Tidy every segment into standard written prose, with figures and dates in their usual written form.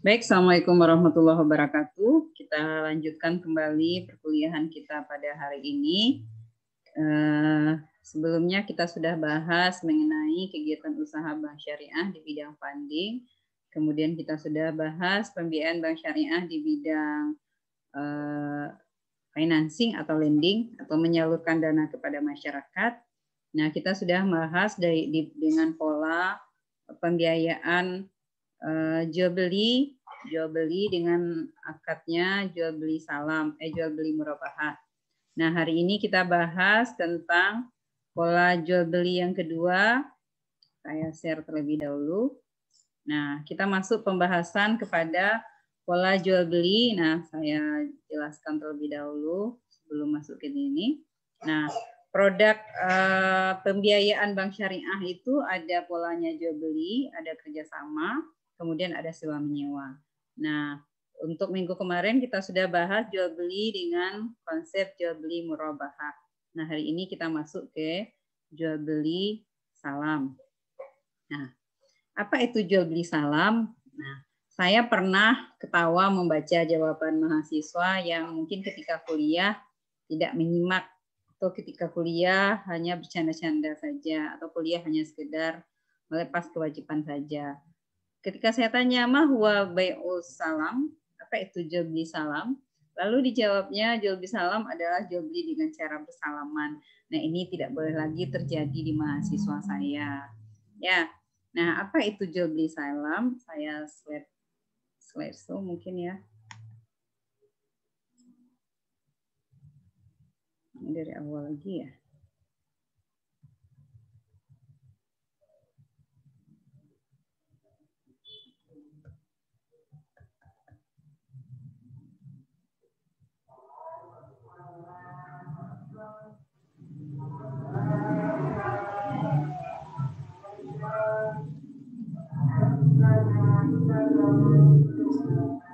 Baik, Assalamualaikum warahmatullahi wabarakatuh. Kita lanjutkan kembali perkuliahan kita pada hari ini. Sebelumnya kita sudah bahas mengenai kegiatan usaha bank syariah di bidang funding. Kemudian kita sudah bahas pembiayaan bank syariah di bidang financing atau lending atau menyalurkan dana kepada masyarakat. Nah, kita sudah bahas dengan pola pembiayaan jual beli dengan akadnya jual beli salam, jual beli murabahah. Nah, hari ini kita bahas tentang pola jual beli yang kedua. Saya share terlebih dahulu. Nah, kita masuk pembahasan kepada pola jual beli. Nah, saya jelaskan terlebih dahulu sebelum masuk ke ini. Nah, produk pembiayaan bank syariah itu ada polanya jual beli, ada kerjasama, kemudian ada sewa menyewa. Nah, untuk minggu kemarin kita sudah bahas jual beli dengan konsep jual beli murabahah. Nah, hari ini kita masuk ke jual beli salam. Nah, apa itu jual beli salam? Nah, saya pernah ketawa membaca jawaban mahasiswa yang mungkin ketika kuliah tidak menyimak atau ketika kuliah hanya bercanda-canda saja atau kuliah hanya sekedar melepas kewajiban saja. Ketika saya tanya mahwa bai'us salam, apa itu jual beli salam? Lalu dijawabnya jual beli salam adalah jual beli dengan cara bersalaman. Nah, ini tidak boleh lagi terjadi di mahasiswa saya. Ya. Nah, apa itu jual beli salam? Saya slide so mungkin ya. Ini dari awal lagi ya.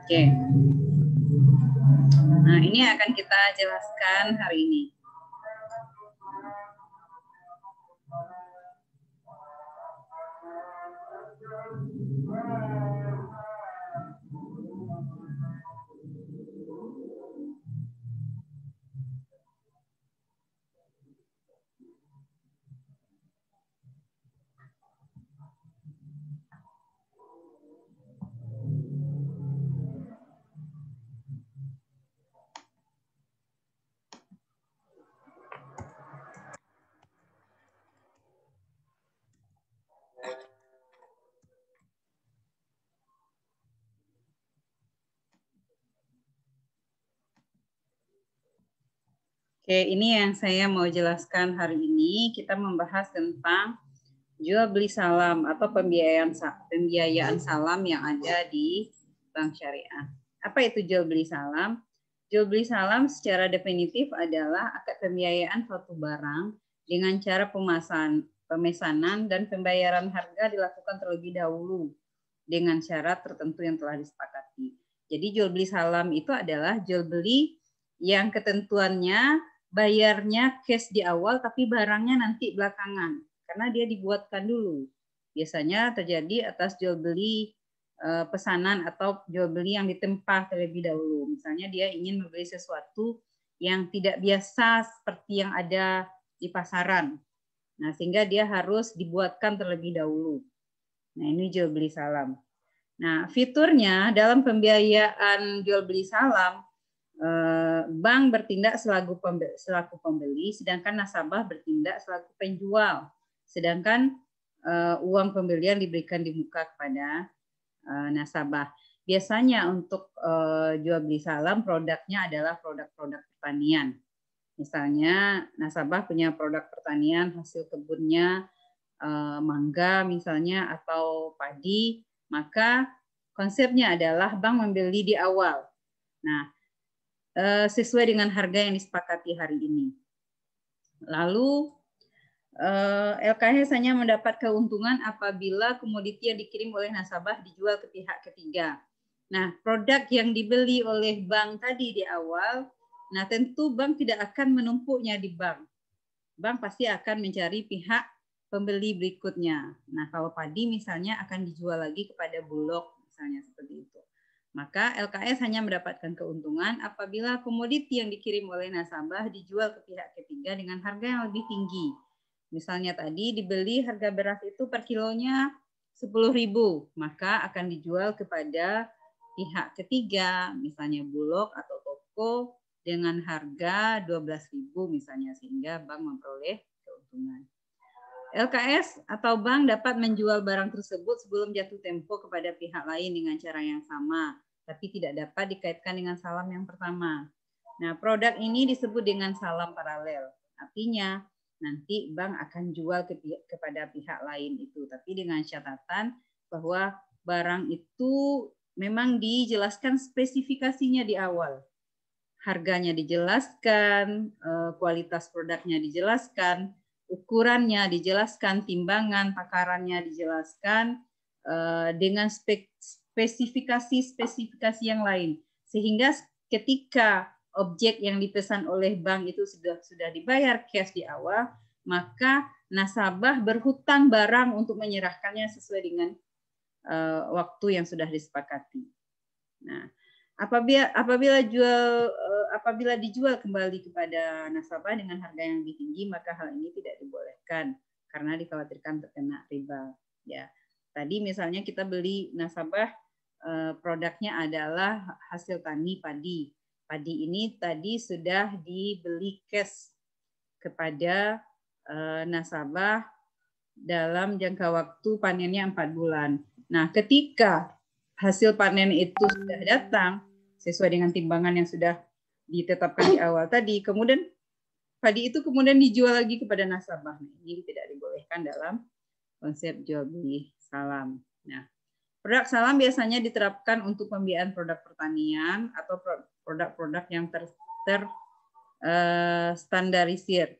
Oke. Nah, ini akan kita jelaskan hari ini. Oke, ini yang saya mau jelaskan hari ini. Kita membahas tentang jual beli salam atau pembiayaan salam yang ada di bank syariah. Apa itu jual beli salam? Jual beli salam secara definitif adalah akad pembiayaan suatu barang dengan cara pemesanan dan pembayaran harga dilakukan terlebih dahulu dengan syarat tertentu yang telah disepakati. Jadi jual beli salam itu adalah jual beli yang ketentuannya bayarnya cash di awal tapi barangnya nanti belakangan karena dia dibuatkan dulu. Biasanya terjadi atas jual beli pesanan atau jual beli yang ditempah terlebih dahulu. Misalnya dia ingin membeli sesuatu yang tidak biasa seperti yang ada di pasaran. Nah, sehingga dia harus dibuatkan terlebih dahulu. Nah, ini jual beli salam. Nah, fiturnya dalam pembiayaan jual beli salam, bank bertindak selaku pembeli, sedangkan nasabah bertindak selaku penjual. Sedangkan uang pembelian diberikan di muka kepada nasabah. Biasanya untuk jual beli salam produknya adalah produk-produk pertanian. Misalnya nasabah punya produk pertanian, hasil kebunnya mangga misalnya atau padi, maka konsepnya adalah bank membeli di awal. Nah, sesuai dengan harga yang disepakati hari ini. Lalu LKH hanya mendapat keuntungan apabila komoditi yang dikirim oleh nasabah dijual ke pihak ketiga. Nah, produk yang dibeli oleh bank tadi di awal, nah tentu bank tidak akan menumpuknya di bank. Bank pasti akan mencari pihak pembeli berikutnya. Nah, kalau padi misalnya akan dijual lagi kepada Bulog, misalnya seperti itu. Maka LKS hanya mendapatkan keuntungan apabila komoditi yang dikirim oleh nasabah dijual ke pihak ketiga dengan harga yang lebih tinggi. Misalnya tadi dibeli harga beras itu per kilonya 10.000, maka akan dijual kepada pihak ketiga, misalnya Bulog atau toko dengan harga 12.000 misalnya, sehingga bank memperoleh keuntungan. LKS atau bank dapat menjual barang tersebut sebelum jatuh tempo kepada pihak lain dengan cara yang sama, tapi tidak dapat dikaitkan dengan salam yang pertama. Nah, produk ini disebut dengan salam paralel. Artinya, nanti bank akan jual kepada pihak lain itu, tapi dengan catatan bahwa barang itu memang dijelaskan spesifikasinya di awal. Harganya dijelaskan, kualitas produknya dijelaskan, ukurannya dijelaskan, timbangan, takarannya dijelaskan dengan spesifikasi yang lain. Sehingga ketika objek yang dipesan oleh bank itu sudah dibayar cash di awal, maka nasabah berhutang barang untuk menyerahkannya sesuai dengan waktu yang sudah disepakati. Nah, apabila dijual kembali kepada nasabah dengan harga yang lebih tinggi, maka hal ini tidak dibolehkan karena dikhawatirkan terkena riba. Ya, tadi misalnya kita beli nasabah, produknya adalah hasil tani padi. Padi ini tadi sudah dibeli cash kepada nasabah dalam jangka waktu panennya 4 bulan. Nah, ketika hasil panen itu sudah datang sesuai dengan timbangan yang sudah ditetapkan di awal tadi, kemudian padi itu kemudian dijual lagi kepada nasabah. Ini tidak dibolehkan dalam konsep jual beli salam. Nah, produk salam biasanya diterapkan untuk pembiayaan produk pertanian atau produk-produk yang standarisir.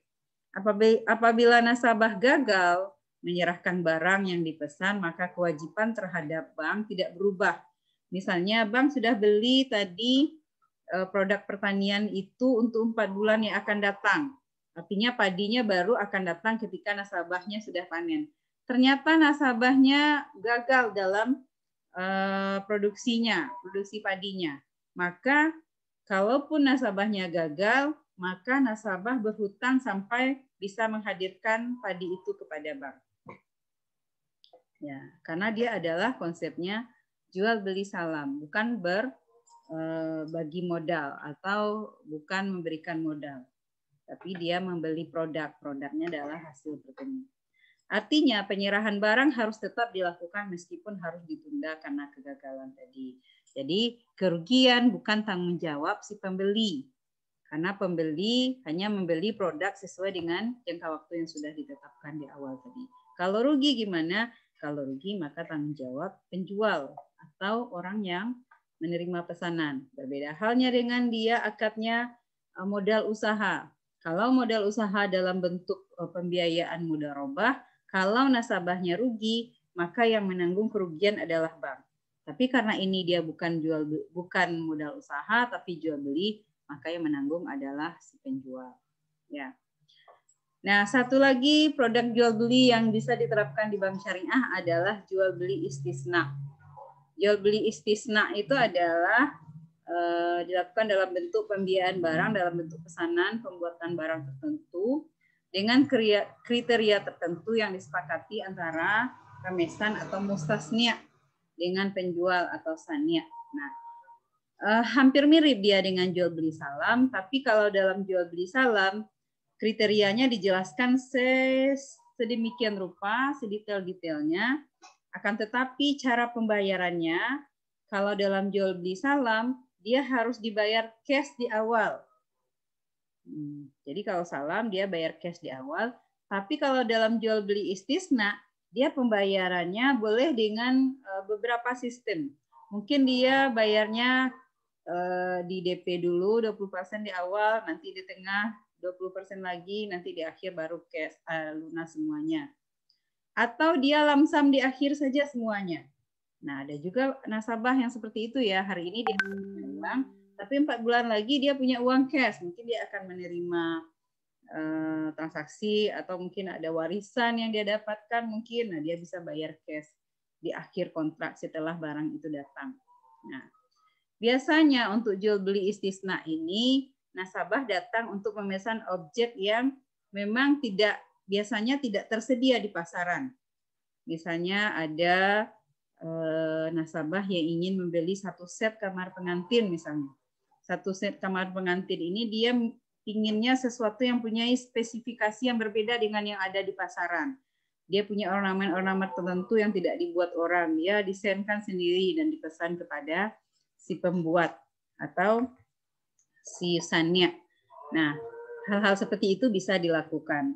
Apabila nasabah gagal menyerahkan barang yang dipesan, maka kewajiban terhadap bank tidak berubah. Misalnya bank sudah beli tadi produk pertanian itu untuk 4 bulan yang akan datang. Artinya padinya baru akan datang ketika nasabahnya sudah panen. Ternyata nasabahnya gagal dalam produksi padinya. Maka kalaupun nasabahnya gagal, maka nasabah berhutang sampai bisa menghadirkan padi itu kepada bank. Ya, karena dia adalah konsepnya jual beli salam, bukan berbagi modal atau bukan memberikan modal, tapi dia membeli produknya adalah hasil pertanian. Artinya penyerahan barang harus tetap dilakukan meskipun harus ditunda karena kegagalan tadi. Jadi kerugian bukan tanggung jawab si pembeli, karena pembeli hanya membeli produk sesuai dengan jangka waktu yang sudah ditetapkan di awal tadi. Kalau rugi gimana? Kalau rugi maka tanggung jawab penjual atau orang yang menerima pesanan. Berbeda halnya dengan dia akadnya modal usaha. Kalau modal usaha dalam bentuk pembiayaan mudharabah, kalau nasabahnya rugi, maka yang menanggung kerugian adalah bank. Tapi karena ini dia bukan modal usaha tapi jual beli, maka yang menanggung adalah si penjual. Ya. Nah, satu lagi produk jual beli yang bisa diterapkan di bank syariah adalah jual beli istisna. Jual beli istisna itu adalah dilakukan dalam bentuk pembiayaan barang, dalam bentuk pesanan pembuatan barang tertentu dengan kriteria tertentu yang disepakati antara remesan atau mustasnia dengan penjual atau sania. Nah, hampir mirip dia dengan jual beli salam, tapi kalau dalam jual beli salam kriterianya dijelaskan sedemikian rupa, sedetail-detailnya, akan tetapi cara pembayarannya kalau dalam jual beli salam dia harus dibayar cash di awal. Jadi kalau salam dia bayar cash di awal, tapi kalau dalam jual beli istisna dia pembayarannya boleh dengan beberapa sistem. Mungkin dia bayarnya di DP dulu 20% di awal, nanti di tengah 20% lagi, nanti di akhir baru cash lunas semuanya. Atau dia lamsam di akhir saja semuanya. Nah, ada juga nasabah yang seperti itu ya. Hari ini dia punya uang, tapi 4 bulan lagi dia punya uang cash. Mungkin dia akan menerima transaksi atau mungkin ada warisan yang dia dapatkan mungkin. Nah, dia bisa bayar cash di akhir kontrak setelah barang itu datang. Nah, Biasanya untuk jual beli istisna ini, nasabah datang untuk memesan objek yang memang biasanya tidak tersedia di pasaran. Misalnya ada nasabah yang ingin membeli 1 set kamar pengantin misalnya. 1 set kamar pengantin ini dia inginnya sesuatu yang punya spesifikasi yang berbeda dengan yang ada di pasaran. Dia punya ornamen-ornamen tertentu yang tidak dibuat orang. Dia desainkan sendiri dan dipesan kepada si pembuat atau si sannya. Nah, hal-hal seperti itu bisa dilakukan.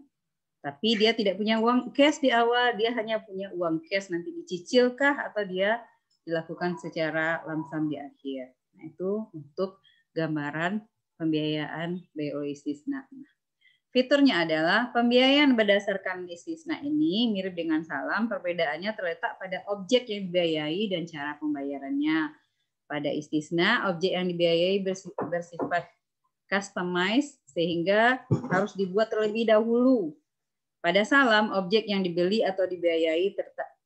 Tapi dia tidak punya uang cash di awal, dia hanya punya uang cash, nanti dicicilkah atau dia dilakukan secara lamsam di akhir. Nah, itu untuk gambaran pembiayaan BO istisna. Fiturnya adalah pembiayaan berdasarkan istisna ini mirip dengan salam, perbedaannya terletak pada objek yang dibiayai dan cara pembayarannya. Pada istisna, objek yang dibiayai bersifat customized sehingga harus dibuat terlebih dahulu. Pada salam, objek yang dibeli atau dibiayai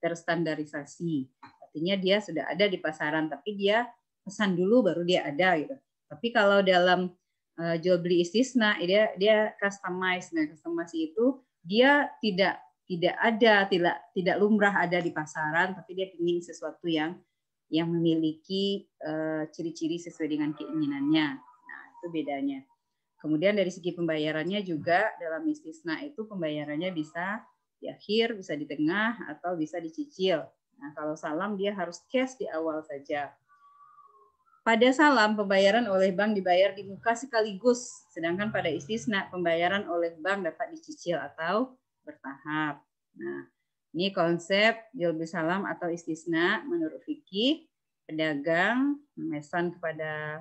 terstandarisasi. Artinya dia sudah ada di pasaran, tapi dia pesan dulu baru dia ada gitu. Tapi kalau dalam jual beli istisna, dia customize. Nah, customasi itu dia tidak lumrah ada di pasaran, tapi dia ingin sesuatu yang memiliki ciri-ciri sesuai dengan keinginannya. Nah, itu bedanya. Kemudian dari segi pembayarannya juga dalam istisna itu pembayarannya bisa di akhir, bisa di tengah, atau bisa dicicil. Nah, kalau salam dia harus cash di awal saja. Pada salam pembayaran oleh bank dibayar di muka sekaligus, sedangkan pada istisna pembayaran oleh bank dapat dicicil atau bertahap. Nah, ini konsep jual beli salam atau istisna menurut fikih. Pedagang memesan kepada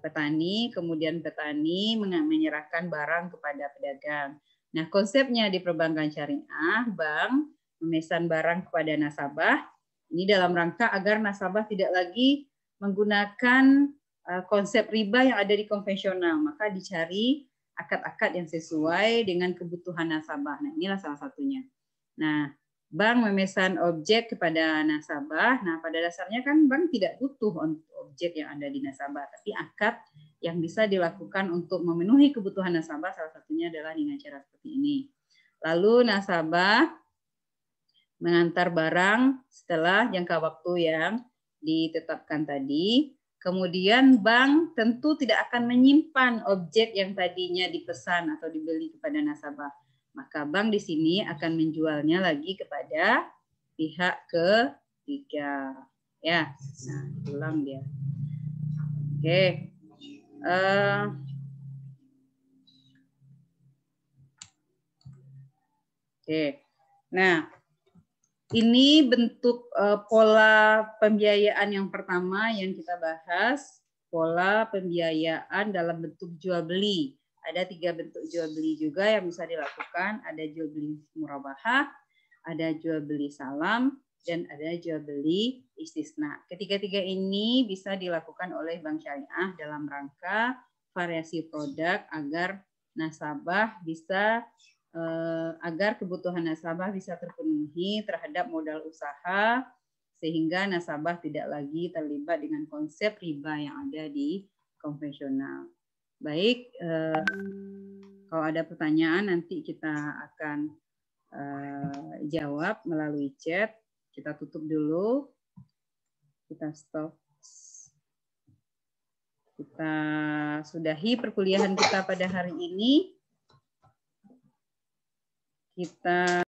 petani, kemudian petani menyerahkan barang kepada pedagang. Nah, konsepnya di perbankan syariah, bank memesan barang kepada nasabah, ini dalam rangka agar nasabah tidak lagi menggunakan konsep riba yang ada di konvensional, maka dicari akad-akad yang sesuai dengan kebutuhan nasabah. Nah, inilah salah satunya. Nah, bank memesan objek kepada nasabah. Nah, pada dasarnya kan bank tidak butuh objek yang ada di nasabah, tapi akad yang bisa dilakukan untuk memenuhi kebutuhan nasabah salah satunya adalah dengan cara seperti ini. Lalu nasabah mengantar barang setelah jangka waktu yang ditetapkan tadi. Kemudian bank tentu tidak akan menyimpan objek yang tadinya dipesan atau dibeli kepada nasabah. Maka bank di sini akan menjualnya lagi kepada pihak ketiga. Ya, nah, ulang dia. Oke. Oke. Nah, ini bentuk pola pembiayaan yang pertama yang kita bahas, pola pembiayaan dalam bentuk jual beli. Ada 3 bentuk jual beli juga yang bisa dilakukan. Ada jual beli murabahah, ada jual beli salam, dan ada jual beli istisna. Ketiga-tiga ini bisa dilakukan oleh bank syariah dalam rangka variasi produk agar nasabah bisa agar kebutuhan nasabah bisa terpenuhi terhadap modal usaha sehingga nasabah tidak lagi terlibat dengan konsep riba yang ada di konvensional. Baik, kalau ada pertanyaan nanti kita akan jawab melalui chat. Kita tutup dulu. Kita stop. Kita sudahi perkuliahan kita pada hari ini. Kita